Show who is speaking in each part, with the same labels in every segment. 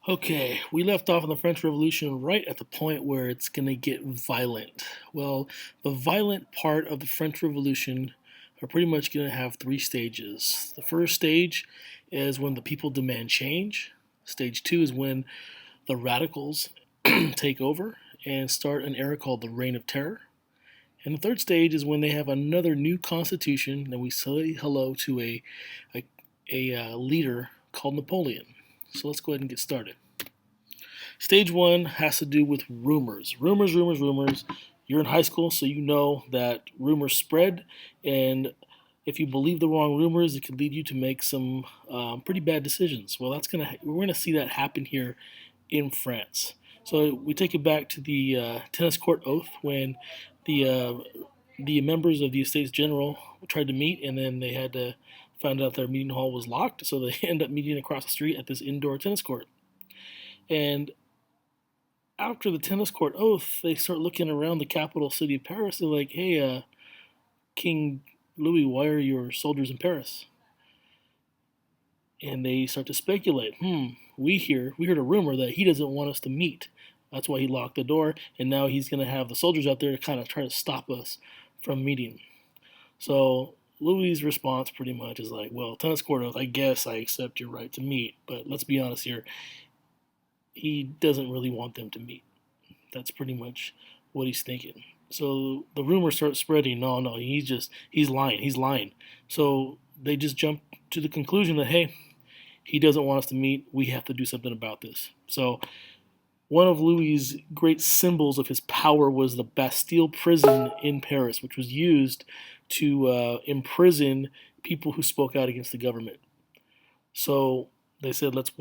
Speaker 1: Okay, we left off in the French Revolution right at the point where it's going to get violent. Well, the violent part of the French Revolution are pretty much going to have three stages. The first stage is when the people demand change. Stage two is when the radicals take over and start an era called the Reign of Terror. And the third stage is when they have another new constitution, and we say hello to a, a leader called Napoleon. So let's go ahead and get started. Stage one has to do with rumors. Rumors, rumors, rumors. You're in high school, so you know that rumors spread, and if you believe the wrong rumors, it could lead you to make some pretty bad decisions. Well, we're gonna see that happen here in France. So we take it back to the tennis court oath when the uh, the members of the Estates General tried to meet, and then they had to find out their meeting hall was locked, so they end up meeting across the street at this indoor tennis court. And after the tennis court oath, they start looking around the capital city of Paris. They're like, "Hey, King Louis, why are your soldiers in Paris?" And they start to speculate. We heard a rumor that he doesn't want us to meet. That's why he locked the door, and now he's going to have the soldiers out there to kind of try to stop us from meeting. So Louis' response pretty much is like, "Well, tennis court oath. I guess I accept your right to meet, but let's be honest here. He doesn't really want them to meet." That's pretty much what he's thinking. So the rumors start spreading. No, no, he's lying. He's lying. So they just jump to the conclusion that hey, he doesn't want us to meet. We have to do something about this. So one of Louis's great symbols of his power was the Bastille prison in Paris, which was used to imprison people who spoke out against the government. So they said, let's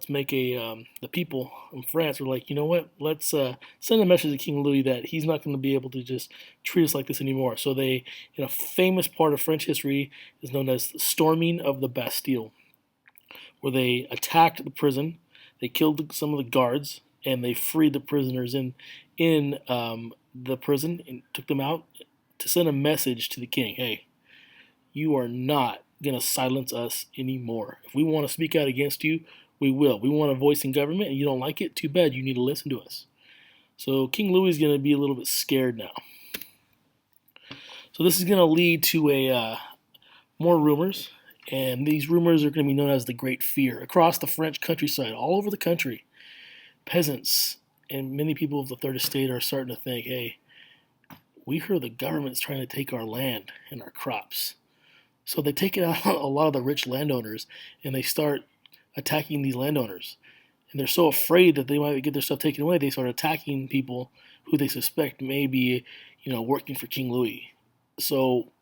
Speaker 1: make the people in France were like, you know what? Let's send a message to King Louis that he's not going to be able to just treat us like this anymore. So they, in a famous part of French history, is known as the storming of the Bastille, where they attacked the prison, they killed some of the guards, and they freed the prisoners in the prison and took them out to send a message to the king. Hey, you are not going to silence us anymore. If we want to speak out against you, we will. We want a voice in government, and you don't like it? Too bad. You need to listen to us. So King Louis is going to be a little bit scared now. So this is going to lead to a more rumors, and these rumors are going to be known as the Great Fear across the French countryside, all over the country. Peasants and many people of the Third Estate are starting to think, hey, we heard the government's trying to take our land and our crops. So they take it out a lot of the rich landowners and they start attacking these landowners. And they're so afraid that they might get their stuff taken away, they start attacking people who they suspect may be, working for King Louis. So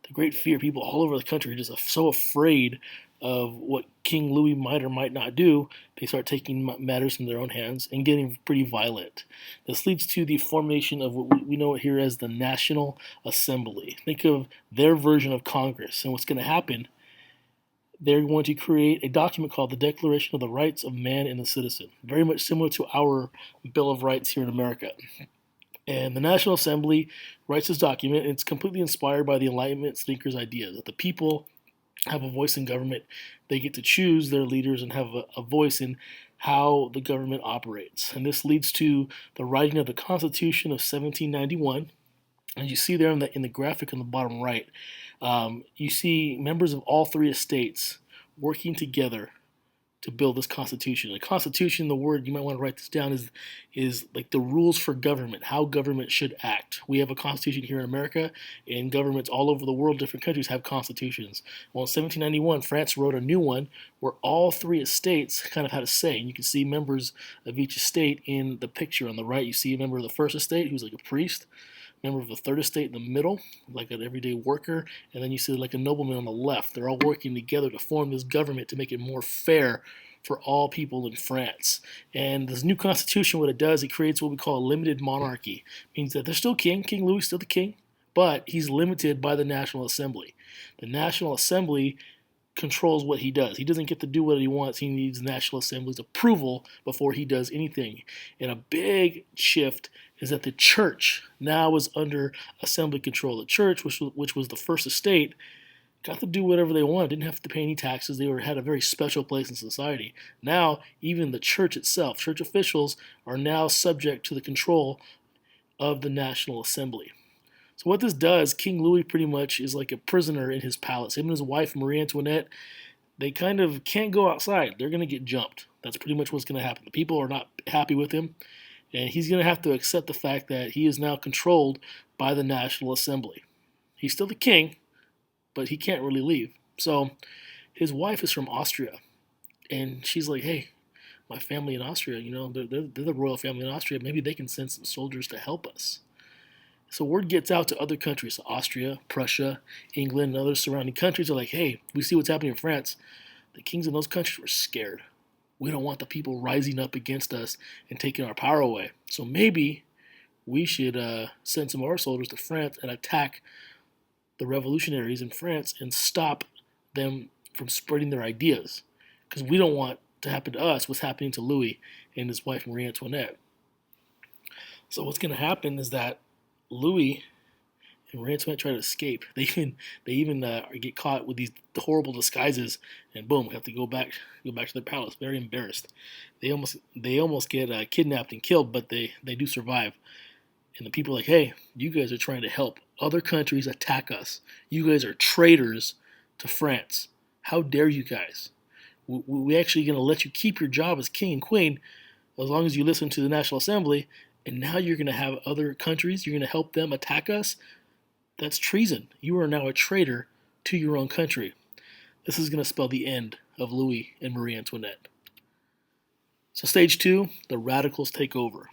Speaker 1: the great fear, people all over the country are just so afraid of what King Louis might or might not do, they start taking matters in their own hands and getting pretty violent. This leads to the formation of what we know here as the National Assembly. Think of their version of Congress. And what's going to happen, they're going to create a document called the Declaration of the Rights of Man and the Citizen, very much similar to our Bill of Rights here in America. And the National Assembly writes this document, and it's completely inspired by the Enlightenment thinkers' idea that the people have a voice in government. They get to choose their leaders and have a voice in how the government operates. And this leads to the writing of the Constitution of 1791. As you see there in the graphic on the bottom right, you see members of all three estates working together to build this constitution. The constitution, the word you might want to write this down is like the rules for government, how government should act. We have a constitution here in America, and governments all over the world, different countries have constitutions. Well, in 1791, France wrote a new one where all three estates kind of had a say. And you can see members of each estate in the picture on the right. You see a member of the first estate who's like a priest, member of the third estate in the middle, like an everyday worker, and then you see like a nobleman on the left. They're all working together to form this government to make it more fair for all people in France. And this new constitution, what it does, it creates what we call a limited monarchy. It means that there's still king, King Louis is still the king, but he's limited by the National Assembly. The National Assembly controls what he does. He doesn't get to do what he wants. He needs the National Assembly's approval before he does anything. And a big shift is that the church now is under assembly control. The church, which was the first estate, got to do whatever they wanted, didn't have to pay any taxes. They had a very special place in society. Now, even the church itself, church officials are now subject to the control of the National Assembly. So what this does, King Louis pretty much is like a prisoner in his palace. Him and his wife, Marie Antoinette, they kind of can't go outside. They're going to get jumped. That's pretty much what's going to happen. The people are not happy with him, and he's going to have to accept the fact that he is now controlled by the National Assembly. He's still the king, but he can't really leave. So his wife is from Austria, and she's like, hey, my family in Austria, they're the royal family in Austria. Maybe they can send some soldiers to help us. So word gets out to other countries, Austria, Prussia, England, and other surrounding countries are like, hey, we see what's happening in France. The kings in those countries were scared. We don't want the people rising up against us and taking our power away. So maybe we should send some of our soldiers to France and attack the revolutionaries in France and stop them from spreading their ideas. Because we don't want to happen to us what's happening to Louis and his wife Marie Antoinette. So what's going to happen is that Louis and Marie Antoinette try to escape. They even get caught with these horrible disguises, and boom, have to go back to their palace. Very embarrassed. They almost get kidnapped and killed, but they do survive. And the people are like, hey, you guys are trying to help other countries attack us. You guys are traitors to France. How dare you guys? We actually going to let you keep your job as king and queen as long as you listen to the National Assembly. And now you're going to have other countries, you're going to help them attack us? That's treason. You are now a traitor to your own country. This is going to spell the end of Louis and Marie Antoinette. So stage 2, the radicals take over.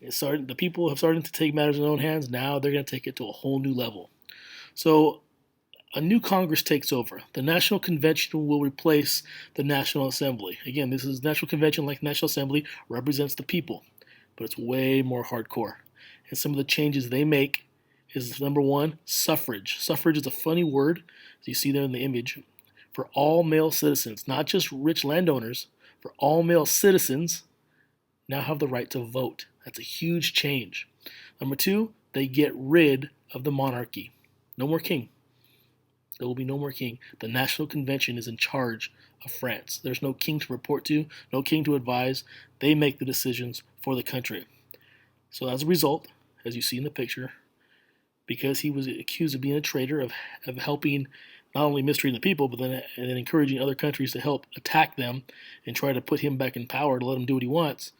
Speaker 1: The people have started to take matters in their own hands. Now they're going to take it to a whole new level. So a new Congress takes over. The National Convention will replace the National Assembly. Again, this is National Convention, like National Assembly, represents the people, but it's way more hardcore. And some of the changes they make is, number one, suffrage. Suffrage is a funny word, as you see there in the image, for all male citizens, not just rich landowners, for all male citizens now have the right to vote. That's a huge change. Number two, they get rid of the monarchy. No more king. There will be no more king. The National Convention is in charge of France. There's no king to report to, no king to advise. They make the decisions for the country. So as a result, as you see in the picture, because he was accused of being a traitor, of helping not only mistreating the people, but then encouraging other countries to help attack them and try to put him back in power to let him do what he wants,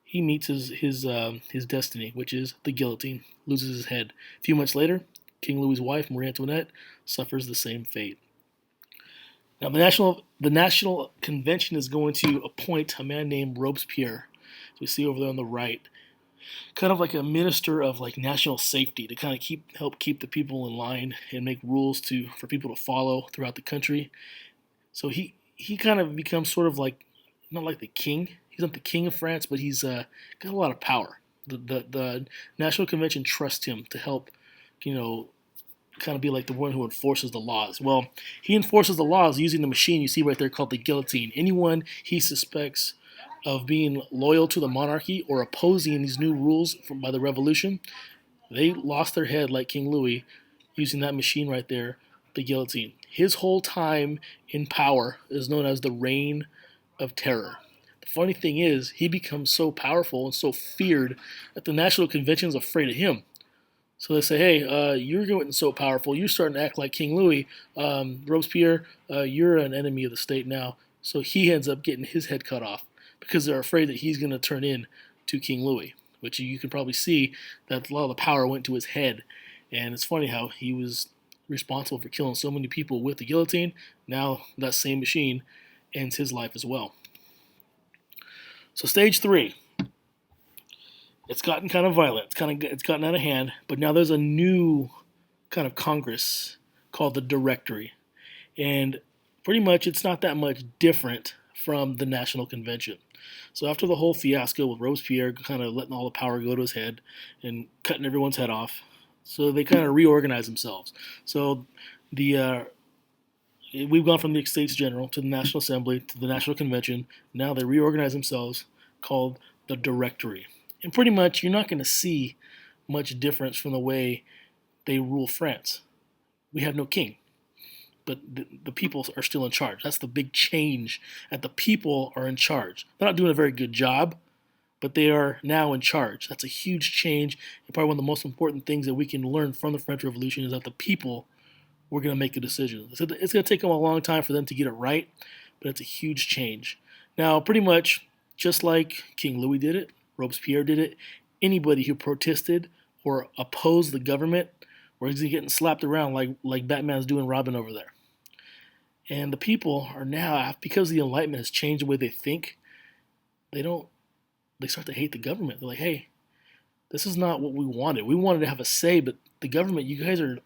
Speaker 1: he meets his destiny, which is the guillotine, loses his head. A few months later, King Louis's wife, Marie Antoinette, suffers the same fate. Now, the National Convention is going to appoint a man named Robespierre, as we see over there on the right, kind of like a minister of like national safety to kind of help keep the people in line and make rules for people to follow throughout the country. So he kind of becomes sort of like, not like the king. He's not the king of France, but he's got a lot of power. The National Convention trusts him to help, kind of be like the one who enforces the laws. Well, he enforces the laws using the machine you see right there called the guillotine. Anyone he suspects of being loyal to the monarchy or opposing these new rules by the revolution, they lost their head like King Louis using that machine right there, the guillotine. His whole time in power is known as the Reign of Terror. The funny thing is, he becomes so powerful and so feared that the National Convention is afraid of him. So they say, hey, you're getting so powerful, you're starting to act like King Louis. Robespierre, you're an enemy of the state now. So he ends up getting his head cut off because they're afraid that he's going to turn in to King Louis, which you can probably see that a lot of the power went to his head. And it's funny how he was responsible for killing so many people with the guillotine. Now that same machine ends his life as well. So stage 3. It's gotten kind of violent. It's gotten out of hand. But now there's a new kind of Congress called the Directory. And pretty much it's not that much different from the National Convention. So after the whole fiasco with Robespierre kind of letting all the power go to his head and cutting everyone's head off, so they kind of reorganize themselves. So we've gone from the States General to the National Assembly to the National Convention. Now they reorganize themselves, called the Directory. And pretty much you're not going to see much difference from the way they rule France. We have no king. but the people are still in charge. That's the big change, that the people are in charge. They're not doing a very good job, but they are now in charge. That's a huge change, and probably one of the most important things that we can learn from the French Revolution is that the people were going to make a decision. It's going to take them a long time for them to get it right, but it's a huge change. Now, pretty much just like King Louis did it, Robespierre did it, anybody who protested or opposed the government was getting slapped around like Batman's doing Robin over there. And the people are now, because the Enlightenment has changed the way they think, they don't. They start to hate the government. They're like, hey, this is not what we wanted. We wanted to have a say, but the government, you guys are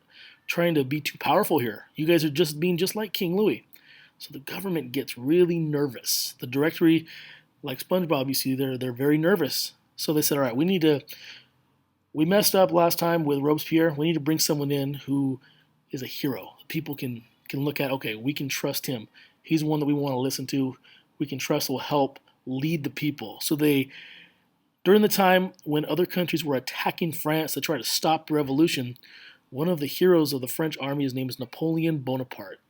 Speaker 1: trying to be too powerful here. You guys are just being just like King Louis. So the government gets really nervous. The Directory, like SpongeBob, you see, they're very nervous. So they said, all right, we messed up last time with Robespierre. We need to bring someone in who is a hero. People can look at, okay, we can trust him. He's one that we want to listen to. We can trust will help lead the people. So during the time when other countries were attacking France to try to stop the revolution, one of the heroes of the French army, his name is Napoleon Bonaparte.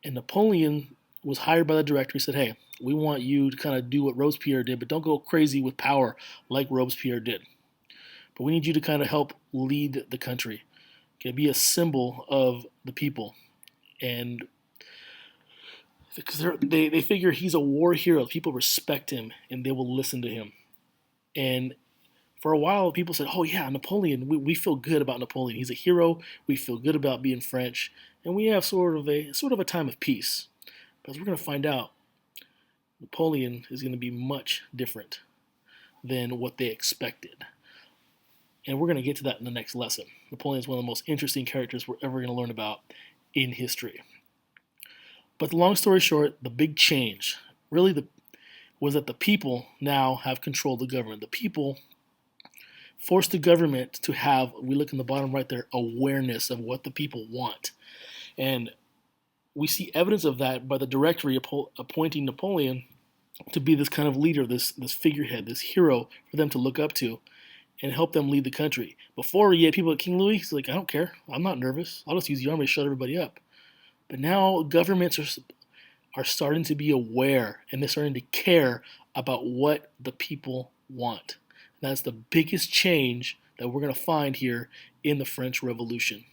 Speaker 1: And Napoleon was hired by the Directory, said, hey, we want you to kind of do what Robespierre did, but don't go crazy with power like Robespierre did. But we need you to kind of help lead the country. Okay, be a symbol of the people. And because they figure he's a war hero, people respect him and they will listen to him. And for a while, people said, oh yeah, Napoleon, we feel good about Napoleon. He's a hero. We feel good about being French. And we have sort of a time of peace. But as we're going to find out, Napoleon is going to be much different than what they expected. And we're going to get to that in the next lesson. Napoleon is one of the most interesting characters we're ever going to learn about in history. But the long story short, the big change really was that the people now have control of the government. The people forced the government to have, we look in the bottom right there, awareness of what the people want. And we see evidence of that by the Directory appointing Napoleon to be this kind of leader, this figurehead, this hero for them to look up to and help them lead the country. Before, you had people like King Louis, he's like, I don't care. I'm not nervous. I'll just use the army to shut everybody up. But now governments are starting to be aware and they're starting to care about what the people want. And that's the biggest change that we're going to find here in the French Revolution.